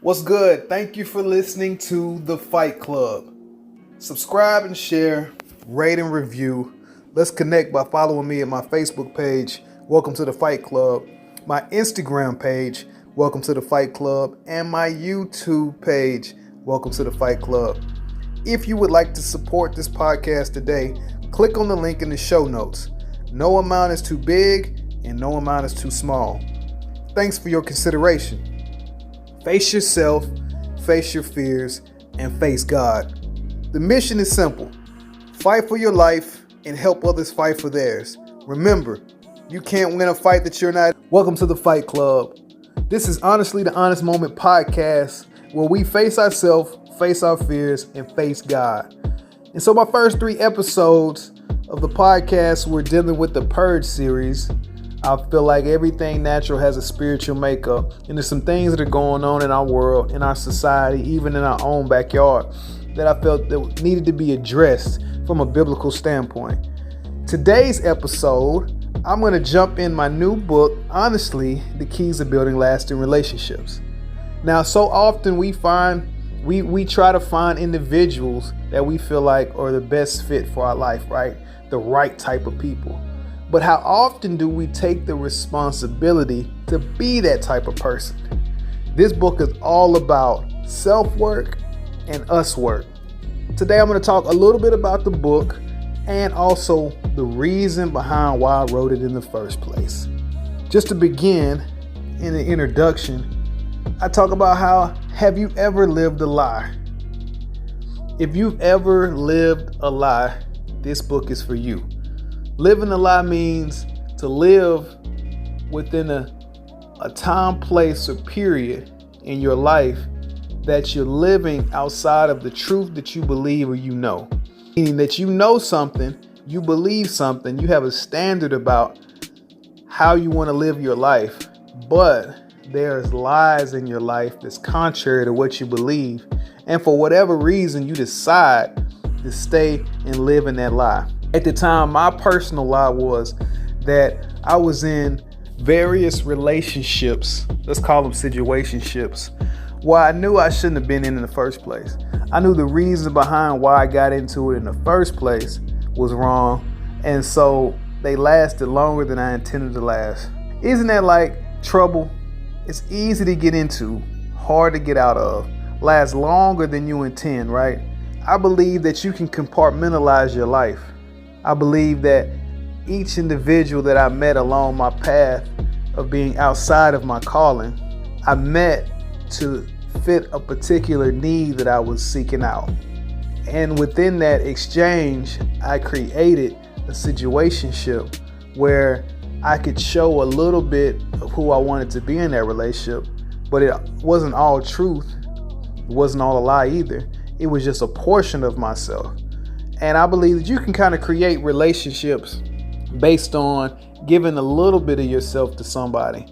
What's good? Thank you for listening to The Fight Club. Subscribe and share, rate and review. Let's connect by following me at my Facebook page, Welcome to The Fight Club, my Instagram page, Welcome to The Fight Club, and my YouTube page, Welcome to The Fight Club. If you would like to support this podcast today, click on the link in the show notes. No amount is too big and no amount is too small. Thanks for your consideration. Face yourself, face your fears, and face God. The mission is simple. Fight for your life and help others fight for theirs. Remember, you can't win a fight that you're not. Welcome to the Fight Club. This is Honestly the Honest Moment podcast where we face ourselves, face our fears, and face God. And so my first 3 episodes of the podcast, we're dealing with the Purge series. I feel like everything natural has a spiritual makeup, and there's some things that are going on in our world, in our society, even in our own backyard, that I felt that needed to be addressed from a biblical standpoint. Today's episode, I'm going to jump in my new book, Honestly, the Keys to Building Lasting Relationships. Now, so often we try to find individuals that we feel like are the best fit for our life, right? The right type of people. But how often do we take the responsibility to be that type of person? This book is all about self-work and us work. Today I'm going to talk a little bit about the book and also the reason behind why I wrote it in the first place. Just to begin, in the introduction, I talk about how have you ever lived a lie? If you've ever lived a lie, this book is for you. Living a lie means to live within a time, place, or period in your life that you're living outside of the truth that you believe or you know. Meaning that you know something, you believe something, you have a standard about how you want to live your life, but there's lies in your life that's contrary to what you believe. And for whatever reason, you decide to stay and live in that lie. At the time, my personal lie was that I was in various relationships, let's call them situationships, where I knew I shouldn't have been in the first place. I knew the reason behind why I got into it in the first place was wrong, and so they lasted longer than I intended to last. Isn't that like trouble? It's easy to get into, hard to get out of, lasts longer than you intend, right? I believe that you can compartmentalize your life. I believe that each individual that I met along my path of being outside of my calling, I met to fit a particular need that I was seeking out. And within that exchange, I created a situationship where I could show a little bit of who I wanted to be in that relationship, but it wasn't all truth. It wasn't all a lie either. It was just a portion of myself. And I believe that you can kind of create relationships based on giving a little bit of yourself to somebody.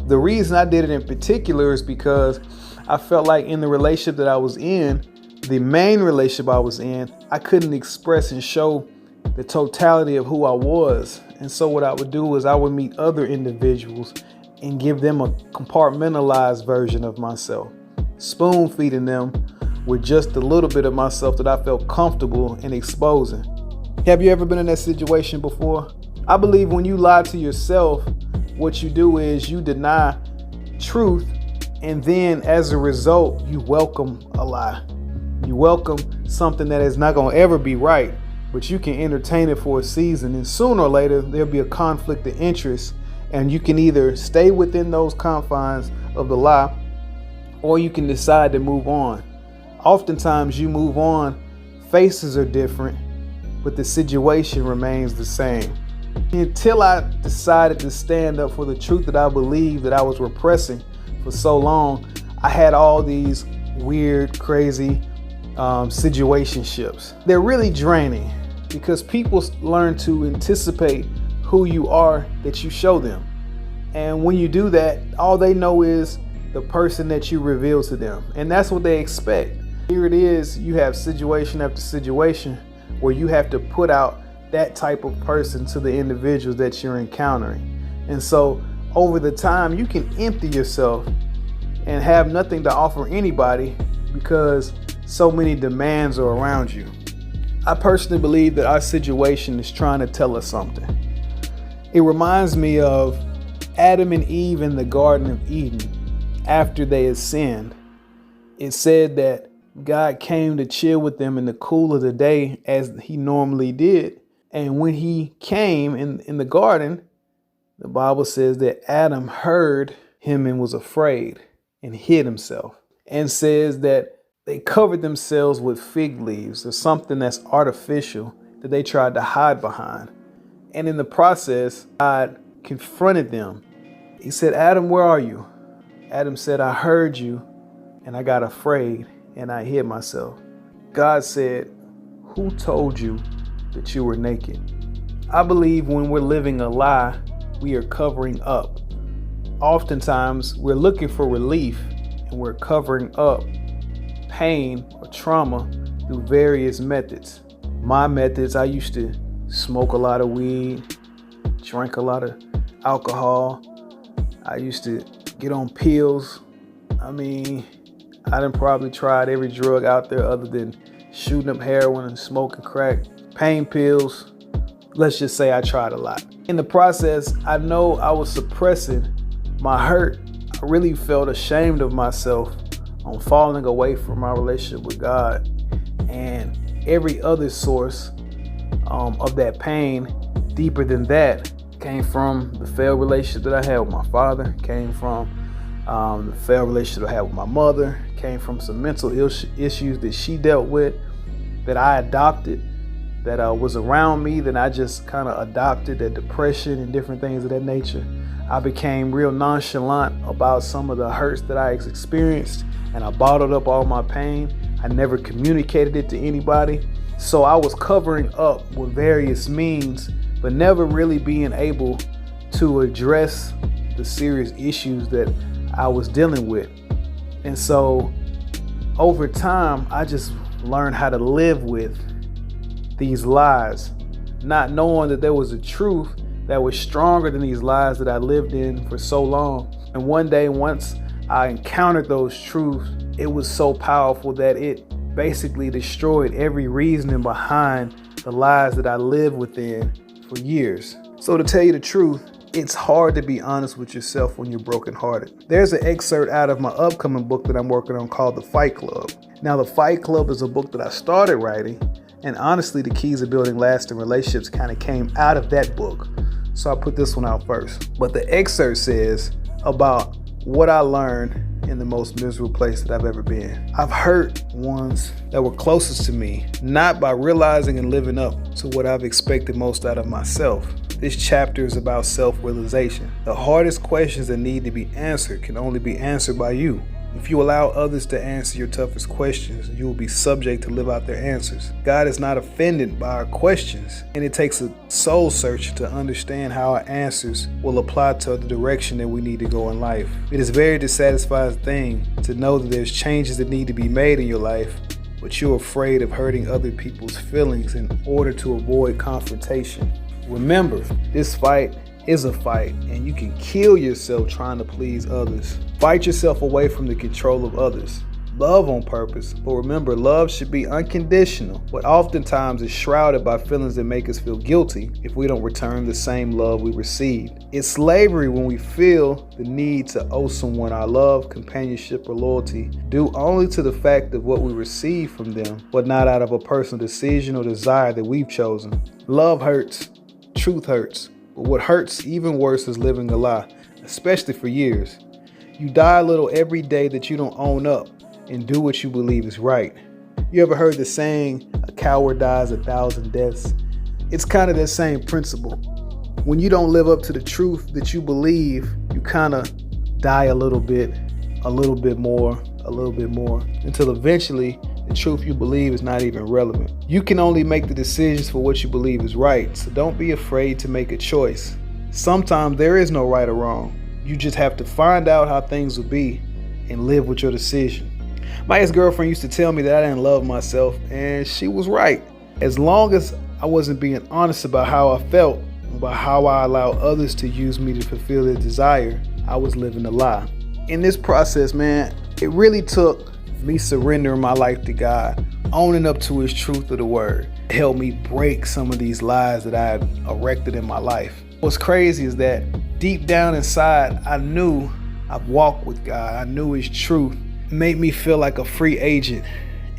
The reason I did it in particular is because I felt like in the relationship that I was in, the main relationship I was in, I couldn't express and show the totality of who I was. And so what I would do is I would meet other individuals and give them a compartmentalized version of myself, spoon feeding them with just a little bit of myself that I felt comfortable in exposing. Have you ever been in that situation before? I believe when you lie to yourself, what you do is you deny truth, and then as a result, you welcome a lie. You welcome something that is not going to ever be right, but you can entertain it for a season, and sooner or later, there'll be a conflict of interest, and you can either stay within those confines of the lie, or you can decide to move on. Oftentimes you move on, faces are different, but the situation remains the same. Until I decided to stand up for the truth that I believed that I was repressing for so long, I had all these weird, crazy situationships. They're really draining because people learn to anticipate who you are that you show them. And when you do that, all they know is the person that you reveal to them. And that's what they expect. Here it is, you have situation after situation where you have to put out that type of person to the individuals that you're encountering. And so over the time, you can empty yourself and have nothing to offer anybody because so many demands are around you. I personally believe that our situation is trying to tell us something. It reminds me of Adam and Eve in the Garden of Eden after they had sinned. It said that God came to chill with them in the cool of the day as he normally did. And when he came in the garden, the Bible says that Adam heard him and was afraid and hid himself, and says that they covered themselves with fig leaves or something that's artificial that they tried to hide behind. And in the process, God confronted them. He said, Adam, where are you? Adam said, I heard you and I got afraid and I hid myself. God said, who told you that you were naked? I believe when we're living a lie, we are covering up. Oftentimes, we're looking for relief and we're covering up pain or trauma through various methods. My methods, I used to smoke a lot of weed, drink a lot of alcohol. I used to get on pills. I done probably tried every drug out there other than shooting up heroin and smoking crack, pain pills. Let's just say I tried a lot. In the process, I know I was suppressing my hurt. I really felt ashamed of myself on falling away from my relationship with God, and every other source of that pain deeper than that came from the failed relationship that I had with my father, came from the failed relationship I had with my mother, came from some mental issues that she dealt with, that I adopted, that was around me, that I just kind of adopted, that depression and different things of that nature. I became real nonchalant about some of the hurts that I experienced, and I bottled up all my pain. I never communicated it to anybody. So I was covering up with various means, but never really being able to address the serious issues that I was dealing with. And so over time, I just learned how to live with these lies, not knowing that there was a truth that was stronger than these lies that I lived in for so long. And one day, once I encountered those truths, it was so powerful that it basically destroyed every reasoning behind the lies that I lived within for years. So to tell you the truth, it's hard to be honest with yourself when you're brokenhearted. There's an excerpt out of my upcoming book that I'm working on called The Fight Club. Now, The Fight Club is a book that I started writing, and honestly, the keys of building lasting relationships kind of came out of that book. So I put this one out first. But the excerpt says about what I learned in the most miserable place that I've ever been. I've hurt ones that were closest to me, not by realizing and living up to what I've expected most out of myself. This chapter is about self-realization. The hardest questions that need to be answered can only be answered by you. If you allow others to answer your toughest questions, you will be subject to live out their answers. God is not offended by our questions, and it takes a soul search to understand how our answers will apply to the direction that we need to go in life. It is a very dissatisfying thing to know that there's changes that need to be made in your life, but you're afraid of hurting other people's feelings in order to avoid confrontation. Remember, this fight is a fight, and you can kill yourself trying to please others. Fight yourself away from the control of others. Love on purpose, but remember, love should be unconditional, but oftentimes is shrouded by feelings that make us feel guilty if we don't return the same love we received. It's slavery when we feel the need to owe someone our love, companionship, or loyalty due only to the fact of what we receive from them, but not out of a personal decision or desire that we've chosen. Love hurts. Truth hurts. But what hurts even worse is living a lie, especially for years. You die a little every day that you don't own up and do what you believe is right. You ever heard the saying, a coward dies 1,000 deaths? It's kind of that same principle. When you don't live up to the truth that you believe, you kind of die a little bit more, until eventually the truth you believe is not even relevant. You can only make the decisions for what you believe is right, so don't be afraid to make a choice. Sometimes there is no right or wrong. You just have to find out how things will be and live with your decision. My ex-girlfriend used to tell me that I didn't love myself, and she was right. As long as I wasn't being honest about how I felt, about how I allowed others to use me to fulfill their desire, I was living a lie. in this process, man, it really took me surrendering my life to God, owning up to his truth of the word. It helped me break some of these lies that I had erected in my life. What's crazy is that deep down inside, I knew I've walked with God. I knew his truth made me feel like a free agent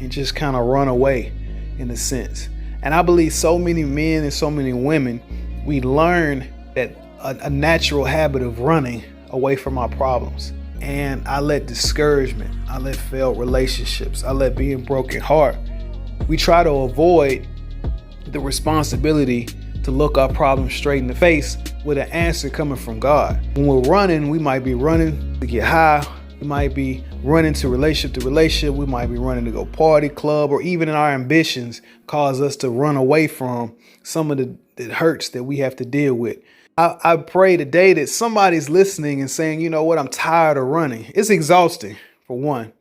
and just kind of run away in a sense. And I believe so many men and so many women, we learn that a natural habit of running away from our problems. And I let discouragement, I let failed relationships, I let being broken heart. We try to avoid the responsibility to look our problems straight in the face with an answer coming from God. When we're running, we might be running to get high. We might be running to relationship, we might be running to go party, club, or even in our ambitions cause us to run away from some of the hurts that we have to deal with. I pray today that somebody's listening and saying, you know what, I'm tired of running. It's exhausting, for one.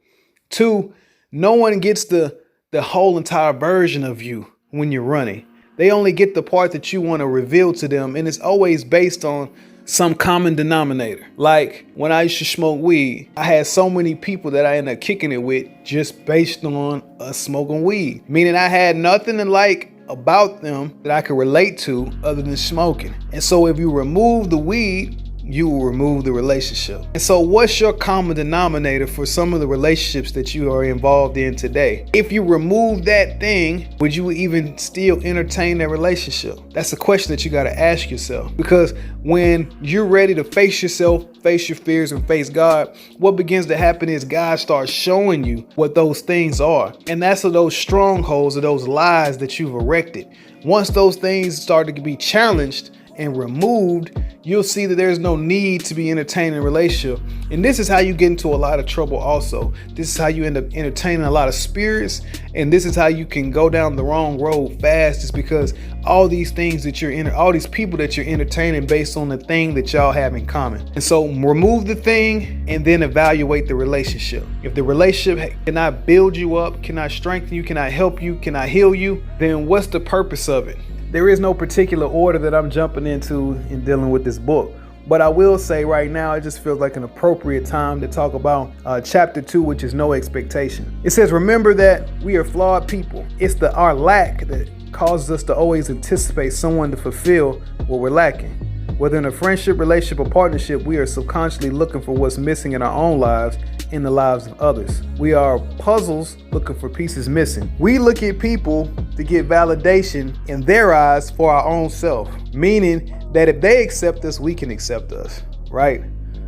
Two, no one gets the whole entire version of you when you're running. They only get the part that you want to reveal to them, and it's always based on some common denominator. Like when I used to smoke weed, I had so many people that I ended up kicking it with just based on us smoking weed. Meaning I had nothing to like about them that I could relate to other than smoking. And so if you remove the weed, you will remove the relationship. And so what's your common denominator for some of the relationships that you are involved in today? If you remove that thing, would you even still entertain that relationship? That's a question that you got to ask yourself. Because when you're ready to face yourself, face your fears, and face God, what begins to happen is God starts showing you what those things are. And that's those strongholds or those lies that you've erected. Once those things start to be challenged and removed, you'll see that there's no need to be entertaining a relationship. And this is how you get into a lot of trouble also. This is how you end up entertaining a lot of spirits. And this is how you can go down the wrong road fast, is because all these things that all these people that you're entertaining based on the thing that y'all have in common. And so remove the thing and then evaluate the relationship. If the relationship cannot build you up, cannot strengthen you, cannot help you, cannot heal you, then what's the purpose of it? There is no particular order that I'm jumping into in dealing with this book. But I will say right now, it just feels like an appropriate time to talk about chapter 2, which is no expectation. It says, remember that we are flawed people. It's our lack that causes us to always anticipate someone to fulfill what we're lacking. Whether in a friendship, relationship, or partnership, we are subconsciously looking for what's missing in our own lives, in the lives of others. We are puzzles looking for pieces missing. We look at people to get validation in their eyes for our own self, meaning that if they accept us, we can accept us, right?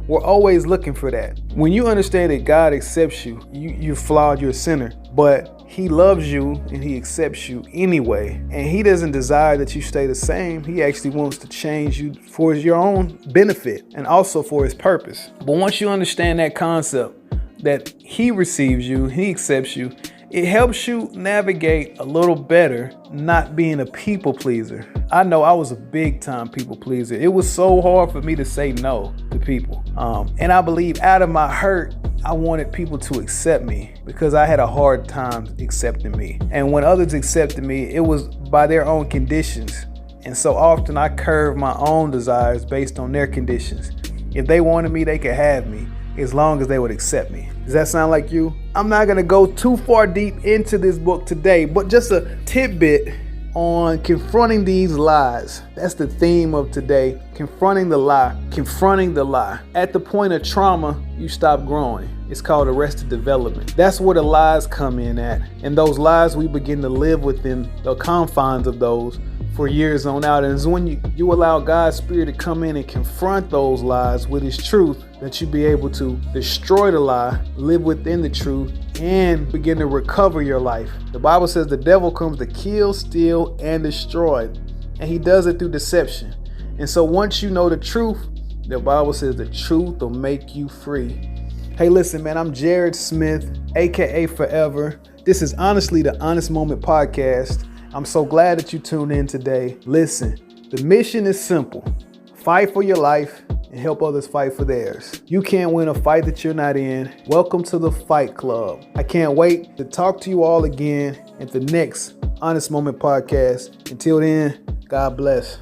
We're always looking for that. When you understand that God accepts you, you're flawed, you're a sinner, but he loves you and he accepts you anyway. And he doesn't desire that you stay the same. He actually wants to change you for your own benefit and also for his purpose. But once you understand that concept, that he receives you, he accepts you, it helps you navigate a little better not being a people pleaser. I know I was a big time people pleaser. It was so hard for me to say no to people. And I believe out of my hurt, I wanted people to accept me because I had a hard time accepting me. And when others accepted me, it was by their own conditions. And so often I curved my own desires based on their conditions. If they wanted me, they could have me as long as they would accept me. Does that sound like you? I'm not going to go too far deep into this book today, but just a tidbit on confronting these lies. That's the theme of today. Confronting the lie. Confronting the lie. At the point of trauma, you stop growing. It's called arrested development. That's where the lies come in at. And those lies, we begin to live within the confines of those for years on out. And it's when you allow God's Spirit to come in and confront those lies with his truth that you be able to destroy the lie, live within the truth, and begin to recover your life. The Bible says the devil comes to kill, steal, and destroy. And he does it through deception. And so once you know the truth, the Bible says the truth will make you free. Hey, listen, man, I'm Jared Smith, aka Forever. This is honestly the Honest Moment podcast. I'm so glad that you tuned in today. Listen, the mission is simple. Fight for your life and help others fight for theirs. You can't win a fight that you're not in. Welcome to the Fight Club. I can't wait to talk to you all again at the next Honest Moment podcast. Until then, God bless.